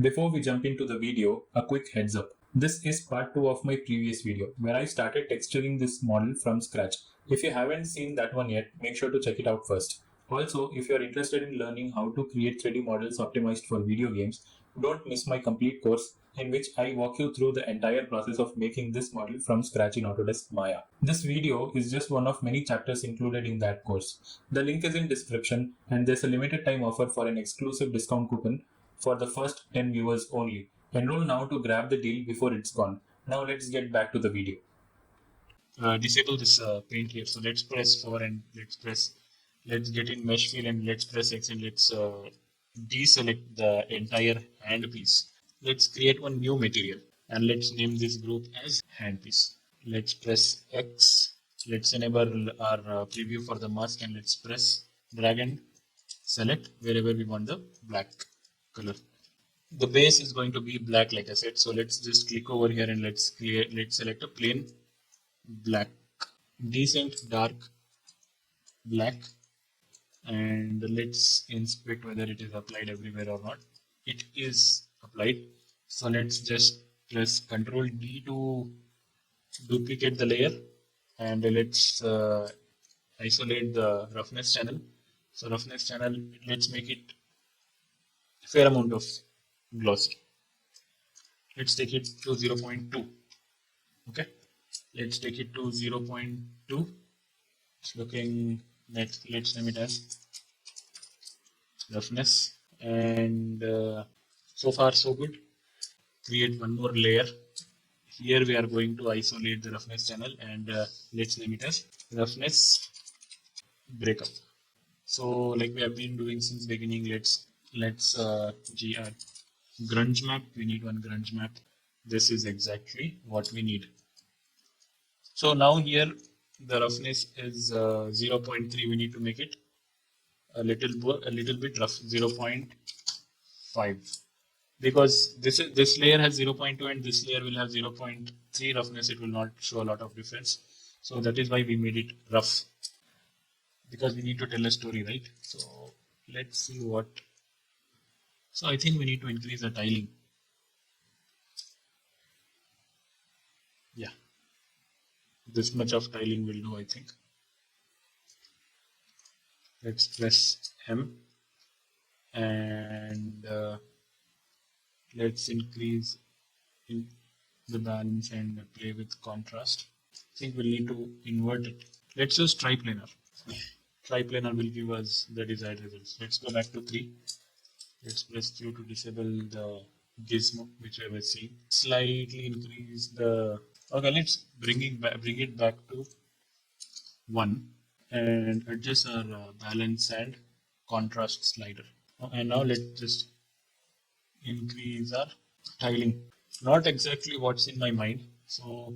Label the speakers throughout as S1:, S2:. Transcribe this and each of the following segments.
S1: Before we jump into the video, a quick heads up. This is part 2 of my previous video where I started texturing this model from scratch. If you haven't seen that one yet, make sure to check it out first. Also, if you're interested in learning how to create 3D models optimized for video games, don't miss my complete course in which I walk you through the entire process of making this model from scratch in Autodesk Maya. This video is just one of many chapters included in that course. The link is in description and there's a limited time offer for an exclusive discount coupon for the first 10 viewers only. Enroll now to grab the deal before it's gone. Now let's get back to the video. Disable this paint here. So let's press 4 and let's get in mesh fill and let's press X and let's deselect the entire hand piece. Let's create one new material and let's name this group as hand piece. Let's press X. Let's enable our preview for the mask and let's press drag and select wherever we want the black color. The base is going to be black, like I said. So let's just click over here and let's select a plain black, decent dark black, and let's inspect whether it is applied everywhere or not. It is applied. So let's just press Ctrl D to duplicate the layer and let's isolate the roughness channel. So roughness channel, let's make it a fair amount of glossy. Let's take it to 0.2. Okay, let's take it to 0.2. It's looking, let's name it as roughness, and so far so good. Create one more layer. Here we are going to isolate the roughness channel and let's name it as roughness breakup. So like we have been doing since beginning, let's gr grunge map. We need one grunge map. This is exactly what we need. So now here the roughness is 0.3. We need to make it a little bit rough, 0.5, because this layer has 0.2 and this layer will have 0.3 roughness. It will not show a lot of difference. So that is why we made it rough, because we need to tell a story, right? So let's see what. So I think we need to increase the tiling. Yeah, this much of tiling will do, I think. Let's press M and let's increase the balance and play with contrast. I think we'll need to invert it. Let's use triplanar. Triplanar will give us the desired results. Let's go back to 3. Let's press Q to disable the gizmo, which I was seeing. Slightly increase the. Okay, let's bring it back to 1 and adjust our balance and contrast slider. And now let's just increase our tiling. Not exactly what's in my mind, so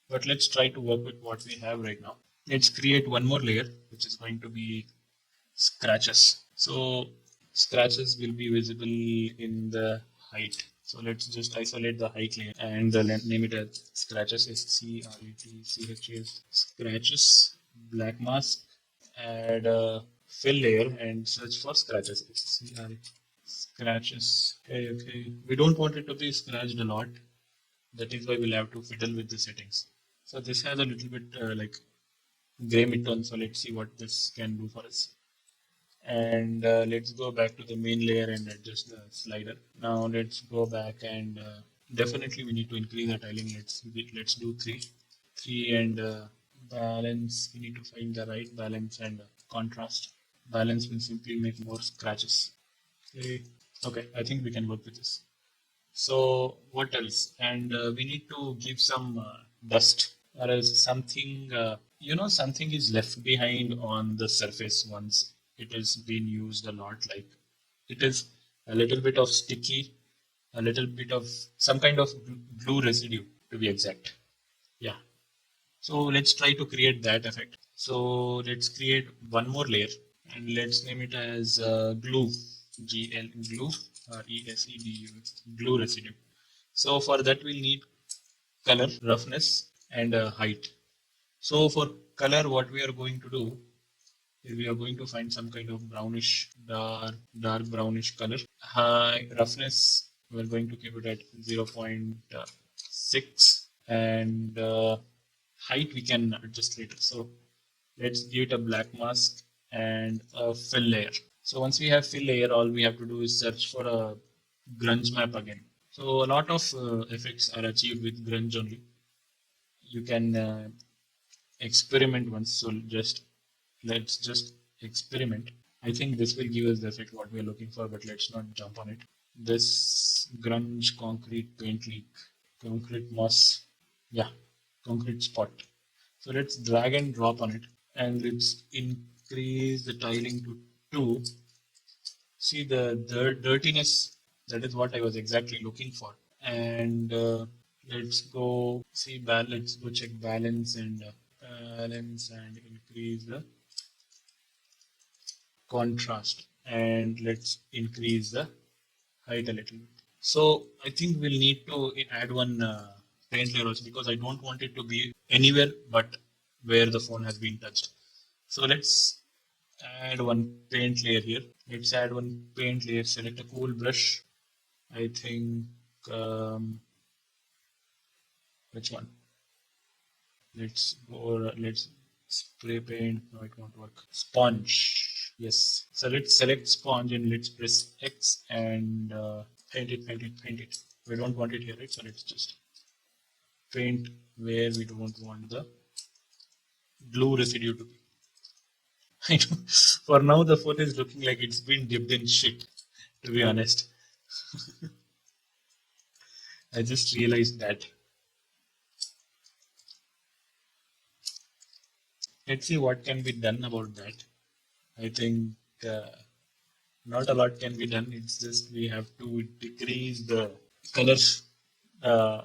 S1: but let's try to work with what we have right now. Let's create one more layer, which is going to be scratches. So scratches will be visible in the height. So let's just isolate the height layer and name it as scratches. SCRATCHES scratches. Black mask. Add a fill layer and search for scratches. Scratches. Okay. We don't want it to be scratched a lot. That is why we'll have to fiddle with the settings. So this has a little bit like gray midtone. So let's see what this can do for us. And let's go back to the main layer and adjust the slider. Now let's go back and definitely we need to increase the tiling. Let's do 3 and balance. We need to find the right balance and contrast. Balance will simply make more scratches. Okay, I think we can work with this. So what else? And we need to give some dust, or else something something is left behind on the surface once it has been used a lot. Like it is a little bit of sticky, a little bit of some kind of glue residue, to be exact. Yeah. So let's try to create that effect. So let's create one more layer and let's name it as glue. Glue, RESEDU, glue residue. So for that we'll need color, roughness, and height. So for color, what we are going to do is we are going to find some kind of brownish, dark brownish color. High roughness We're going to keep it at 0.6, and height we can adjust later. So let's give it a black mask and a fill layer. So once we have fill layer, all we have to do is search for a grunge map again. So a lot of effects are achieved with grunge only. You can experiment once. So let's just experiment. I think this will give us the effect what we are looking for, but let's not jump on it. This grunge concrete paint leak, concrete moss, yeah, concrete spot. So let's drag and drop on it, and let's increase the tiling to 2. See the dirtiness, that is what I was exactly looking for. And let's go see, let's go check balance and increase the contrast, and let's increase the height a little bit. So I think we'll need to add one paint layer also, because I don't want it to be anywhere but where the phone has been touched. So let's add one paint layer here. Let's add one paint layer, select a cool brush. I think, which one? Let's spray paint. No, it won't work. Sponge. Yes. So let's select sponge and let's press X and paint it. We don't want it here, right? So let's just paint where we don't want the glue residue to be. For now, the phone is looking like it's been dipped in shit, to be honest. I just realized that. Let's see what can be done about that. I think not a lot can be done. It's just we have to decrease the color uh,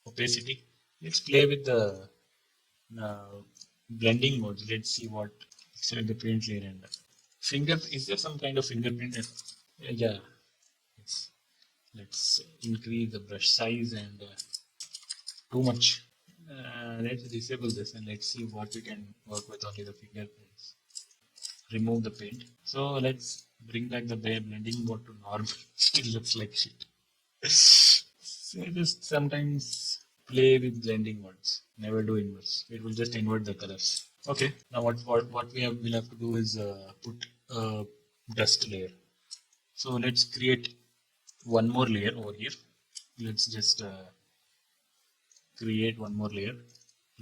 S1: opacity. Let's play with the uh, blending modes. Let's see what select the paint layer and finger. Is there some kind of fingerprint? Yeah. Let's increase the brush size and too much. Let's disable this and let's see what we can work with only the fingerprints. Remove the paint. So let's bring back the blending mode to normal. Still looks like shit. So just sometimes play with blending modes. Never do inverse. It will just invert the colors. Okay. Now what we'll have to do is put a dust layer. So let's create one more layer over here. Let's just create one more layer.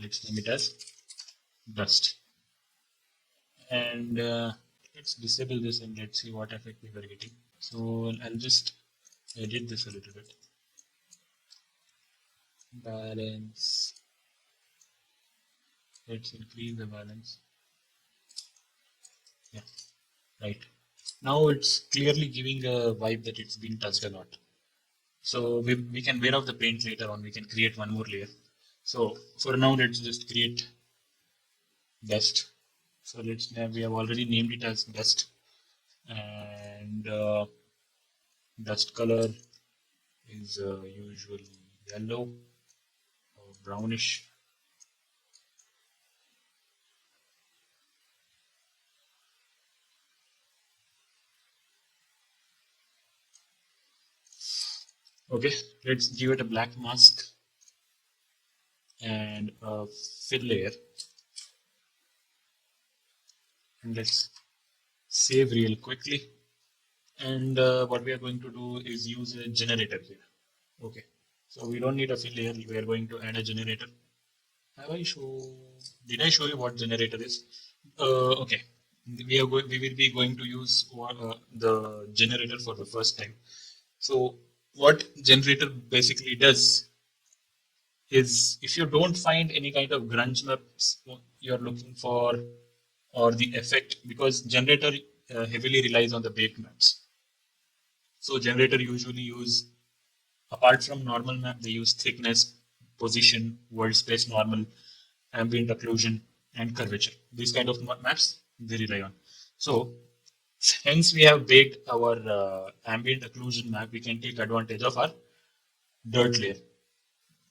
S1: Let's name it as dust. And let's disable this and let's see what effect we were getting. So I'll just edit this a little bit. Balance. Let's increase the balance. Yeah, right. Now it's clearly giving a vibe that it's been touched a lot. So we can wear off the paint later on. We can create one more layer. So for now, let's just create dust. So we have already named it as dust, and dust color is usually yellow or brownish. Okay, let's give it a black mask and a fill layer, and let's save real quickly. And what we are going to do is use a generator here. Okay, so we don't need a fill layer. We are going to add a generator. Did I show you what generator is? Okay, we will be going to use the generator for the first time. So what generator basically does is, if you don't find any kind of grunge maps you're looking for, or the effect, because generator heavily relies on the baked maps. So generator usually use, apart from normal map, they use thickness, position, world space normal, ambient occlusion, and curvature. These kind of maps they rely on. So hence we have baked our ambient occlusion map. We can take advantage of our dirt layer.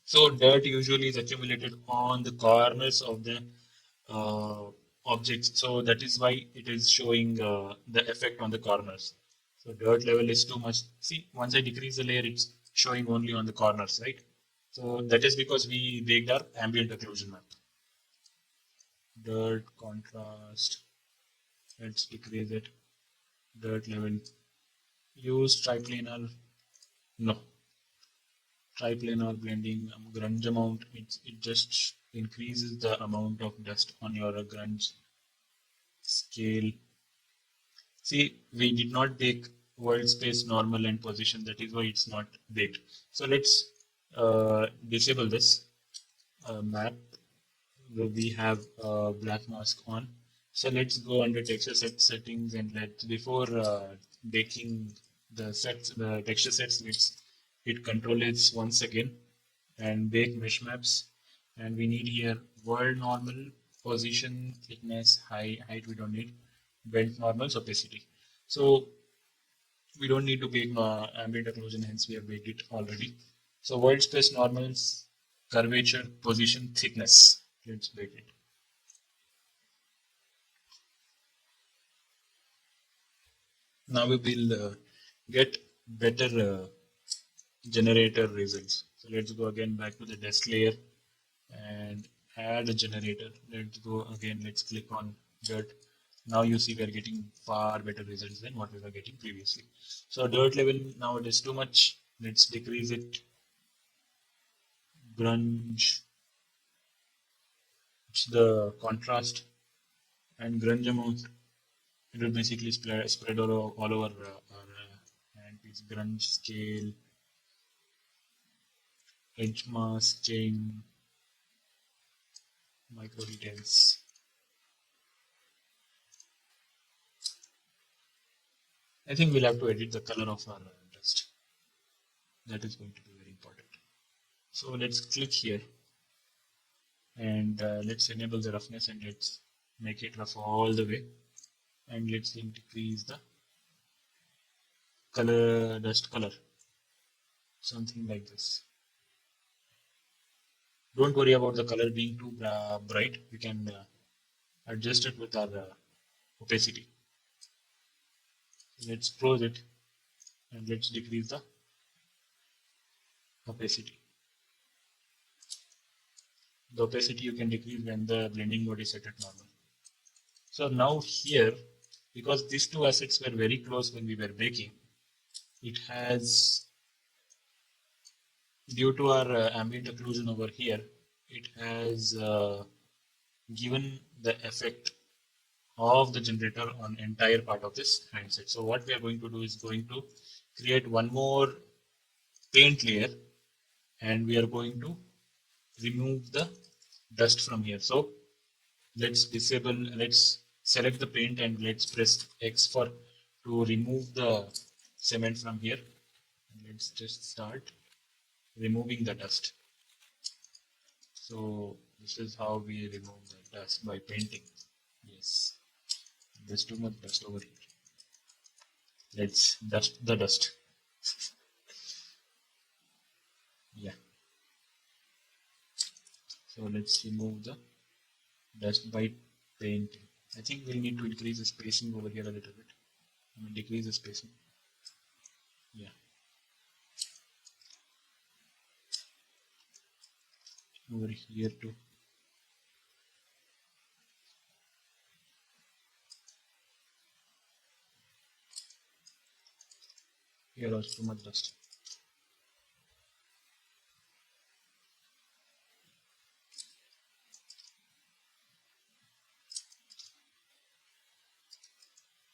S1: So dirt usually is accumulated on the corners of the objects. So that is why it is showing the effect on the corners. So dirt level is too much. See, once I decrease the layer, it's showing only on the corners, right? So that is because we baked our ambient occlusion map. Dirt contrast, let's decrease it. Dirt level, use triplanar, no. Triplanar blending, grunge amount, it just increases the amount of dust on your grunge scale. See, we did not bake world space normal and position, that is why it's not baked. So let's disable this map where we have black mask on. So let's go under texture set settings, and let's, before baking the sets, the texture sets, let's hit Control H once again and bake mesh maps. And we need here world normal, position, thickness, height we don't need, bend normals, opacity. So we don't need to bake ambient occlusion, hence we have baked it already. So world space normals, curvature, position, thickness. Let's bake it. Now we will get better generator results. So let's go again back to the dust layer and add a generator. Let's go again, let's click on dirt. Now you see we are getting far better results than what we were getting previously. So dirt level, now it is too much. Let's decrease it. Grunge, it's the contrast, and grunge amount. It will basically spread all over our handpiece. Grunge scale, edge mask, chain, micro details. I think we'll have to edit the color of our dust. That is going to be very important. So let's click here and let's enable the roughness and let's make it rough all the way. And let's decrease the color, dust color, something like this. Don't worry about the color being too bright. We can adjust it with our opacity. Let's close it and let's decrease the opacity. The opacity you can decrease when the blending mode is set at normal. So now here, because these two assets were very close when we were baking, it has, due to our ambient occlusion over here, it has given the effect of the generator on entire part of this handset. So what we are going to do is going to create one more paint layer and we are going to remove the dust from here. So let's select the paint and let's press X for to remove the cement from here. Let's just start removing the dust. So this is how we remove the dust, by painting. Yes, there's too much dust over here. Let's dust the dust. Yeah. So let's remove the dust by painting. I think we'll need to increase the spacing over here a little bit. I mean, decrease the spacing. Yeah. Over here too. Here also too much dust.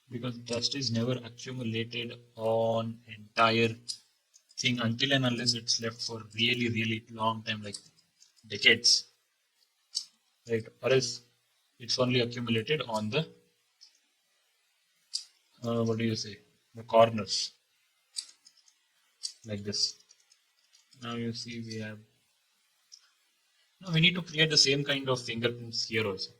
S1: Because dust is never accumulated on entire thing until and unless it's left for really long time, like decades, right? Or else it's only accumulated on the what do you say, the corners, like this. Now you see we have, now we need to create the same kind of fingerprints here also.